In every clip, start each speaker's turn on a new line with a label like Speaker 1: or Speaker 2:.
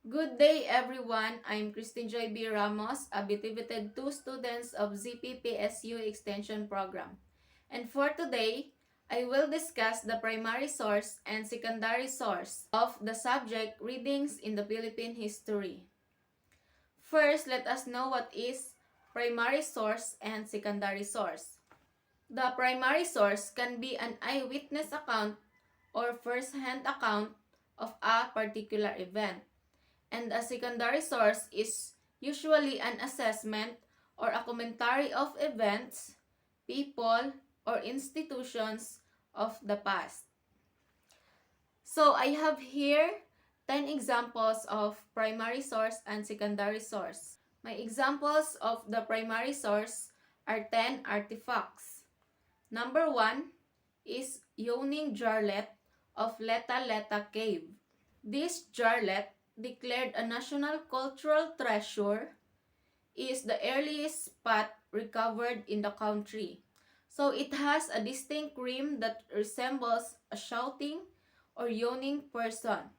Speaker 1: Good day everyone, I'm Christine Joy B. Ramos, a BTVTED 2 students of ZPPSU Extension Program. And for today, I will discuss the primary source and secondary source of the subject Readings in the Philippine History. First, let us know what is primary source and secondary source. The primary source can be an eyewitness account or first-hand account of a particular event. And a secondary source is usually an assessment or a commentary of events, people, or institutions of the past. So I have here 10 examples of primary source and secondary source. My examples of the primary source are 10 artifacts. Number 1 is Yawning Jarlet of Leta Cave. This jarlet, declared a national cultural treasure, is the earliest spot recovered in the country. So it has a distinct rim that resembles a shouting or yawning person.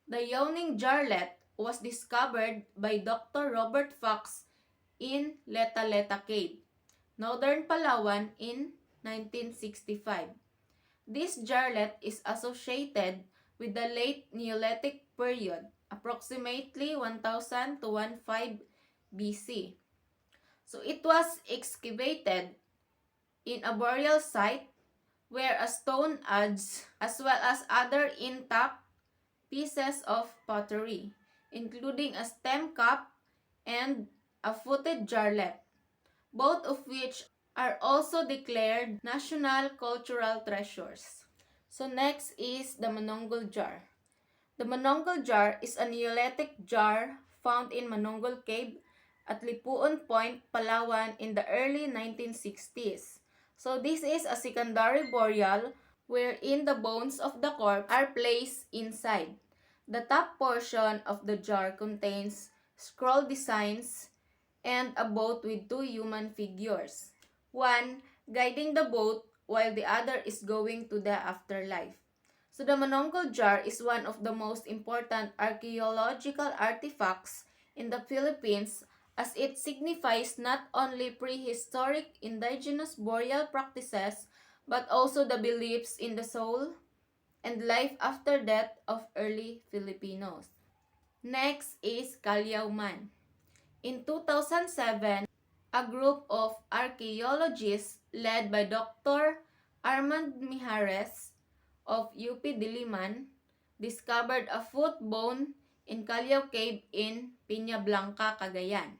Speaker 1: The Yawning Jarlet was discovered by Dr. Robert Fox in Leta Cave, Northern Palawan in 1965. This jarlet is associated with the late Neolithic period, approximately 1000 to 15 BC. So it was excavated in a burial site where a stone adds as well as other intact pieces of pottery, including a stem cup and a footed jarlet, both of which are also declared national cultural treasures. So next is the Monongal Jar. The Monongal Jar is a Neolithic jar found in Monongal Cave at Lipuon Point, Palawan in the early 1960s. So this is a secondary burial wherein the bones of the corpse are placed inside. The top portion of the jar contains scroll designs and a boat with two human figures, one guiding the boat while the other is going to the afterlife. So the Monongal Jar is one of the most important archaeological artifacts in the Philippines as it signifies not only prehistoric indigenous burial practices but also the beliefs in the soul and life after death of early Filipinos. Next is Kaliamman. In 2007, a group of archaeologists led by Dr. Armand Mijares of UP Diliman discovered a foot bone in Callao Cave in Piña Blanca, Cagayan.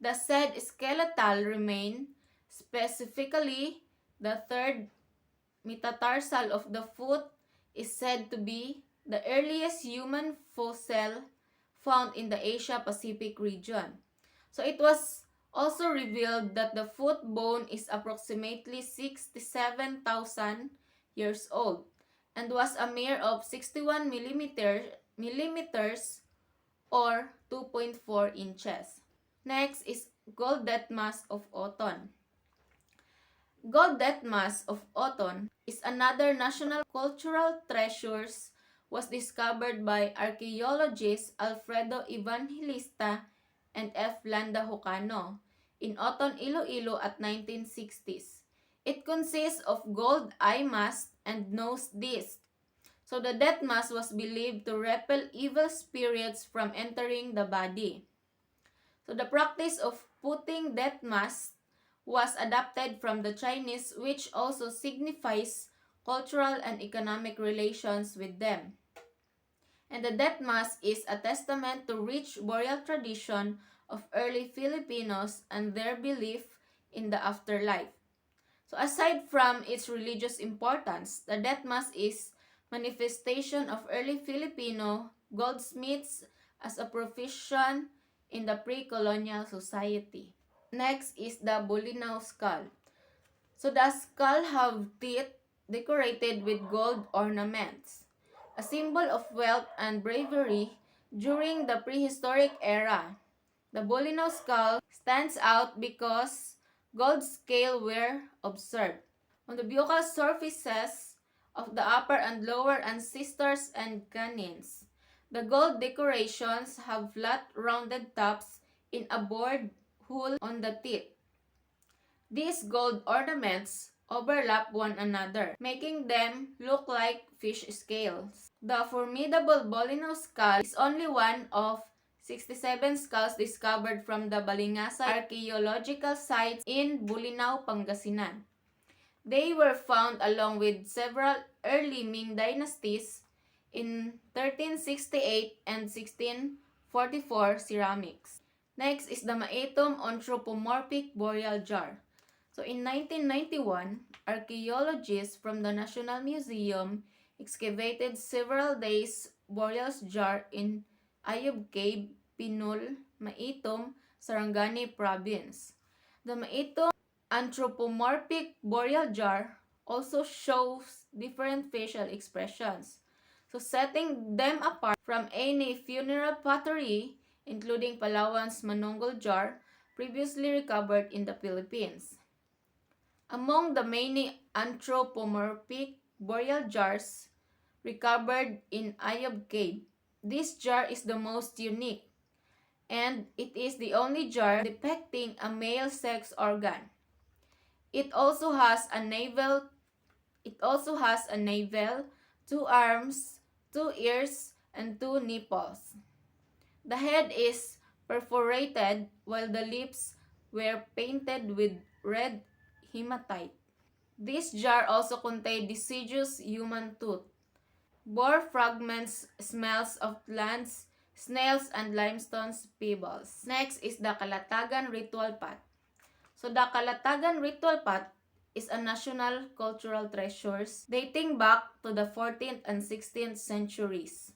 Speaker 1: The said skeletal remain, specifically the third metatarsal of the foot, is said to be the earliest human fossil found in the Asia-Pacific region. So it was also revealed that the foot bone is approximately 67,000 years old and was a mere of 61 millimeters or 2.4 inches. Next is Gold Death Mask of Oton. Gold Death Mask of Oton is another national cultural treasures was discovered by archaeologists Alfredo Evangelista and F. Landa Hucano in Oton, Iloilo at 1960s. It consists of gold eye mask and nose disc. So the death mask was believed to repel evil spirits from entering the body. So the practice of putting death masks was adapted from the Chinese, which also signifies cultural and economic relations with them. And the death mask is a testament to rich burial tradition of early Filipinos and their belief in the afterlife. So aside from its religious importance, the death mask is manifestation of early Filipino goldsmiths as a profession in the pre-colonial society. Next is the Bolinao skull. So the skull have teeth decorated with gold ornaments, a symbol of wealth and bravery during the prehistoric era. The Bolinao skull stands out because gold scale were observed on the buccal surfaces of the upper and lower ancestors and canines. The gold decorations have flat, rounded tops in a bored hole on the tip. These gold ornaments overlap one another, making them look like fish scales. The formidable Bolinao skull is only one of 67 skulls discovered from the Balingasay archaeological sites in Bolinao, Pangasinan. They were found along with several early Ming dynasties in 1368 and 1644 ceramics. Next is the Maetum anthropomorphic burial jar. So in 1991, archaeologists from the National Museum excavated several days burial jar in Ayub Cave, Pinol, Maetum, Sarangani Province. The Maetum anthropomorphic burial jar also shows different facial expressions. So setting them apart from any funeral pottery, including Palawan's Monongal Jar, previously recovered in the Philippines. Among the many anthropomorphic burial jars recovered in Ayub Cave, this jar is the most unique, and it is the only jar depicting a male sex organ. It also has a navel, two arms, two ears, and two nipples. The head is perforated while the lips were painted with red hematite. This jar also contained deciduous human tooth, bore fragments, smells of plants, snails, and limestone pebbles. Next is the Kalatagan ritual pot. So the Kalatagan ritual pot is a national cultural treasure dating back to the 14th and 16th centuries.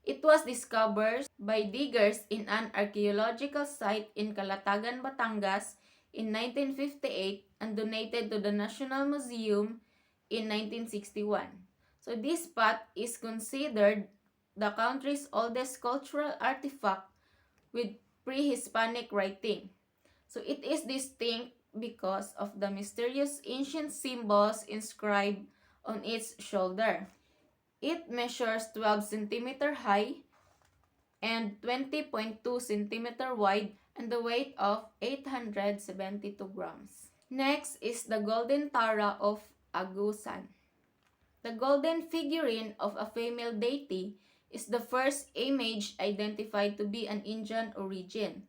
Speaker 1: It was discovered by diggers in an archaeological site in Kalatagan, Batangas in 1958 and donated to the National Museum in 1961. So this pot is considered the country's oldest cultural artifact with pre-Hispanic writing. So it is distinct because of the mysterious ancient symbols inscribed on its shoulder. It measures 12 cm high and 20.2 cm wide and the weight of 872 grams. Next is the golden Tara of Agusan. The golden figurine of a female deity is the first image identified to be an Indian origin.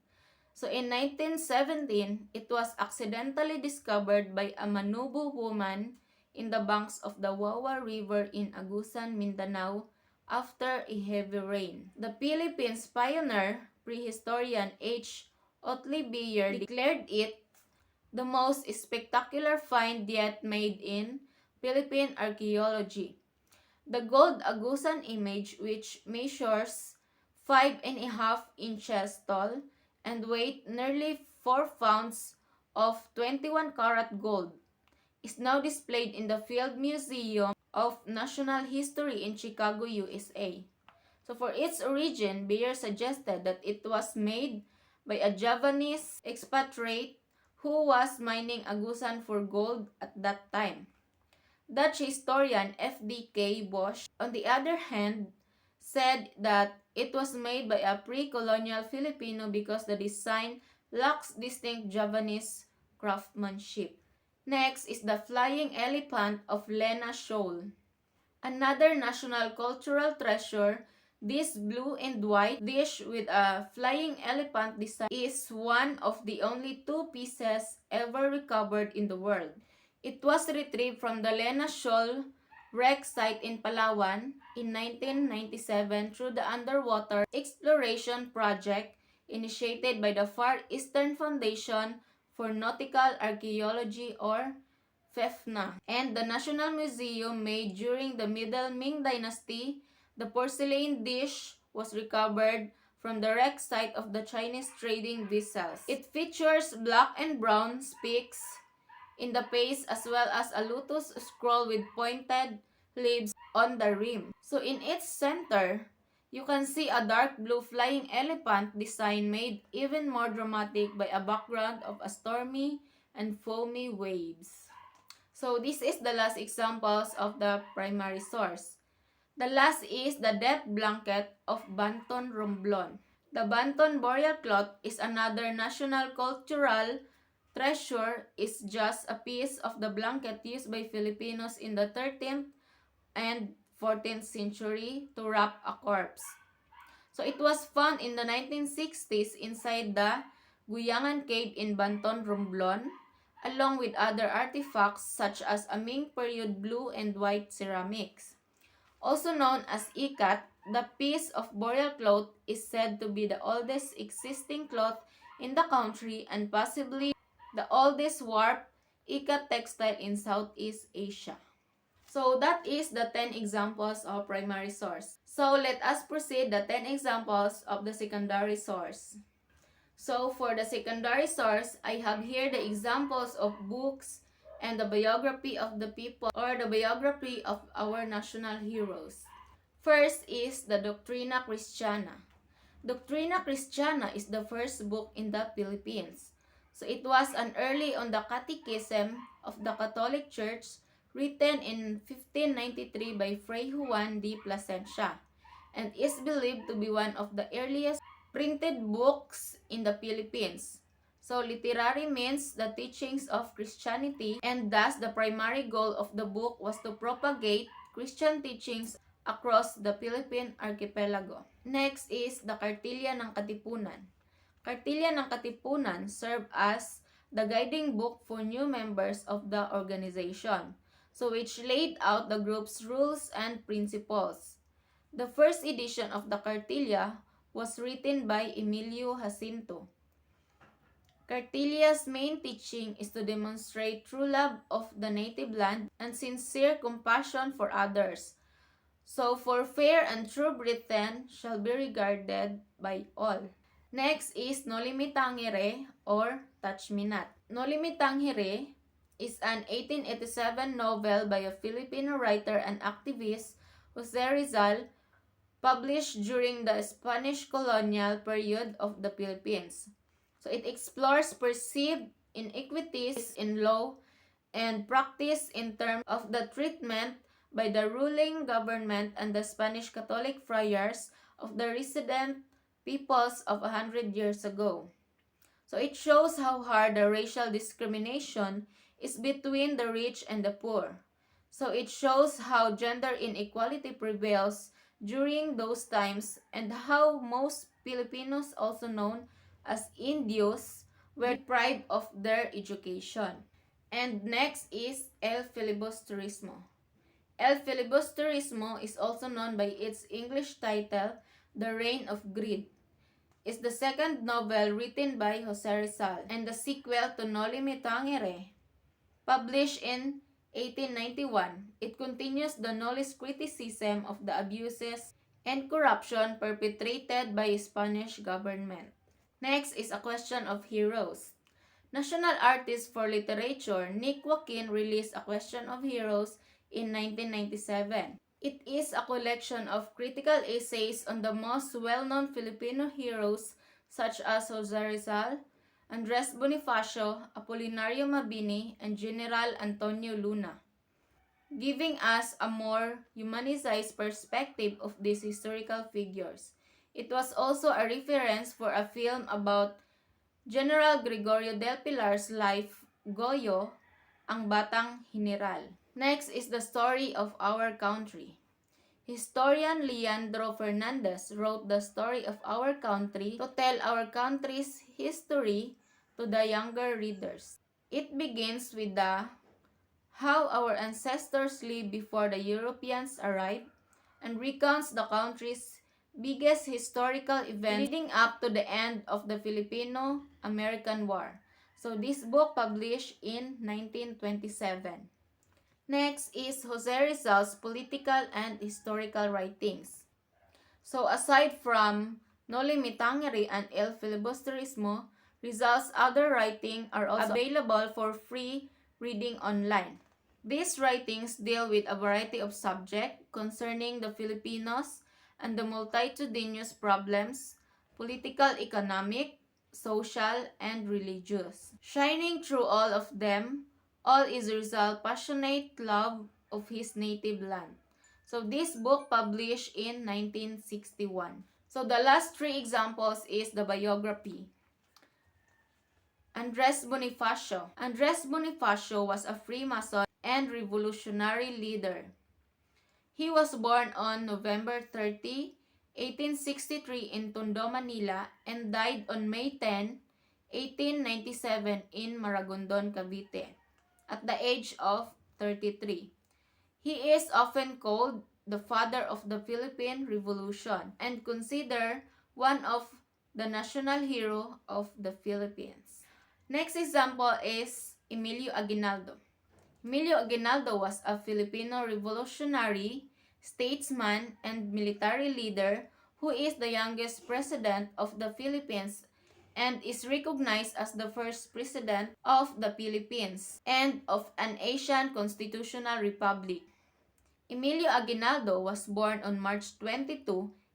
Speaker 1: So in 1917, it was accidentally discovered by a Manubu woman in the banks of the Wawa River in Agusan, Mindanao after a heavy rain. The Philippines pioneer, prehistorian H. Otley Beyer declared it the most spectacular find yet made in Philippine archaeology. The gold Agusan image, which measures 5.5 inches tall and weighed nearly 4 pounds of 21 karat gold, is now displayed in the Field Museum of National History in Chicago, USA. So for its origin, Beyer suggested that it was made by a Javanese expatriate who was mining Agusan for gold at that time. Dutch historian F.D.K. Bosch, on the other hand, said that it was made by a pre-colonial Filipino because the design lacks distinct Javanese craftsmanship. Next is the flying elephant of Lena Shoal. Another national cultural treasure, this blue and white dish with a flying elephant design is one of the only two pieces ever recovered in the world. It was retrieved from the Lena Shoal wreck site in Palawan in 1997 through the underwater exploration project initiated by the Far Eastern Foundation for Nautical Archaeology or FEFNA and the National Museum made during the Middle Ming Dynasty. The porcelain dish was recovered from the wreck site of the Chinese trading vessels. It features black and brown specks in the base as well as a lotus scroll with pointed leaves on the rim. So in its center, you can see a dark blue flying elephant design made even more dramatic by a background of a stormy and foamy waves. So this is the last examples of the primary source. The last is the death blanket of Banton Romblon. The Banton burial cloth is another national cultural treasure. Is just a piece of the blanket used by Filipinos in the 13th and 14th century to wrap a corpse. So it was found in the 1960s inside the Guyangan Cave in Banton, Romblon, along with other artifacts such as a Ming period blue and white ceramics. Also known as ikat, the piece of burial cloth is said to be the oldest existing cloth in the country and possibly the oldest warp ikat textile in Southeast Asia. So that is the 10 examples of primary source. So let us proceed the 10 examples of the secondary source. So for the secondary source, I have here the examples of books and the biography of the people or the biography of our national heroes. First is the Doctrina Christiana. Doctrina Christiana is the first book in the Philippines. So it was an early on the Catechism of the Catholic Church written in 1593 by Fray Juan de Plasencia and is believed to be one of the earliest printed books in the Philippines. So literary means the teachings of Christianity, and thus the primary goal of the book was to propagate Christian teachings across the Philippine archipelago. Next is the Kartilya ng Katipunan. Kartilya ng Katipunan served as the guiding book for new members of the organization, so which laid out the group's rules and principles. The first edition of the Kartilya was written by Emilio Jacinto. Kartilya's main teaching is to demonstrate true love of the native land and sincere compassion for others. So, for fair and true Britain shall be regarded by all. Next is Nolimitangere or Touch-Me-Not. Nolimitangere is an 1887 novel by a Filipino writer and activist, Jose Rizal, published during the Spanish colonial period of the Philippines. So it explores perceived inequities in law and practice in terms of the treatment by the ruling government and the Spanish Catholic friars of the resident peoples of 100 years ago. So it shows how hard the racial discrimination is between the rich and the poor. So it shows how gender inequality prevails during those times and how most Filipinos, also known as Indios, were deprived of their education. And next is El Filibusterismo. El Filibusterismo is also known by its English title, The Reign of Greed. Is the second novel written by Jose Rizal and the sequel to Noli Me Tangere, published in 1891. It continues the Noli's criticism of the abuses and corruption perpetrated by Spanish government. Next is A Question of Heroes. National Artist for Literature Nick Joaquin released A Question of Heroes in 1997. It is a collection of critical essays on the most well-known Filipino heroes such as Jose Rizal, Andres Bonifacio, Apolinario Mabini, and General Antonio Luna, giving us a more humanized perspective of these historical figures. It was also a reference for a film about General Gregorio del Pilar's life, Goyo, ang Batang General. Next is the story of our country. Historian Leandro Fernandez wrote the story of our country to tell our country's history to the younger readers. It begins with how our ancestors lived before the Europeans arrived and recounts the country's biggest historical event leading up to the end of the Filipino-American War. So this book published in 1927. Next is Jose Rizal's political and historical writings. So aside from Noli Me Tangere and El Filibusterismo, Rizal's other writings are also available for free reading online. These writings deal with a variety of subjects concerning the Filipinos and the multitudinous problems, political, economic, social, and religious. Shining through all of them, all is Rizal's passionate love of his native land. So this book published in 1961. So the last three examples is the biography. Andres Bonifacio. Andres Bonifacio was a Freemason and revolutionary leader. He was born on November 30, 1863 in Tondo, Manila and died on May 10, 1897 in Maragondon, Cavite at the age of 33. He is often called the father of the Philippine Revolution and considered one of the national hero of the Philippines. Next example is Emilio Aguinaldo. Emilio Aguinaldo was a Filipino revolutionary, statesman, and military leader who is the youngest president of the Philippines and is recognized as the first president of the Philippines and of an Asian constitutional republic. Emilio Aguinaldo was born on March 22,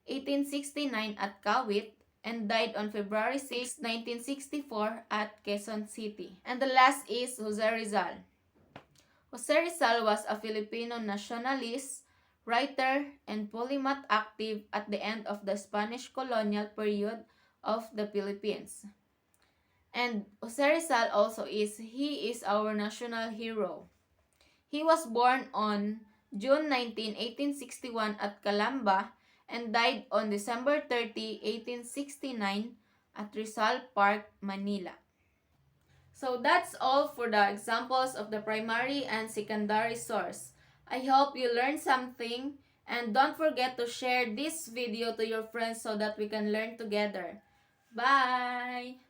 Speaker 1: 1869 at Kawit and died on February 6, 1964 at Quezon City. And the last is Jose Rizal. Jose Rizal was a Filipino nationalist, writer, and polymath active at the end of the Spanish colonial period of the Philippines. And Jose Rizal also he is our national hero. He was born on June 19, 1861 at Calamba and died on December 30, 1869 at Rizal Park, Manila. So that's all for the examples of the primary and secondary source. I hope you learned something and don't forget to share this video to your friends so that we can learn together. Bye!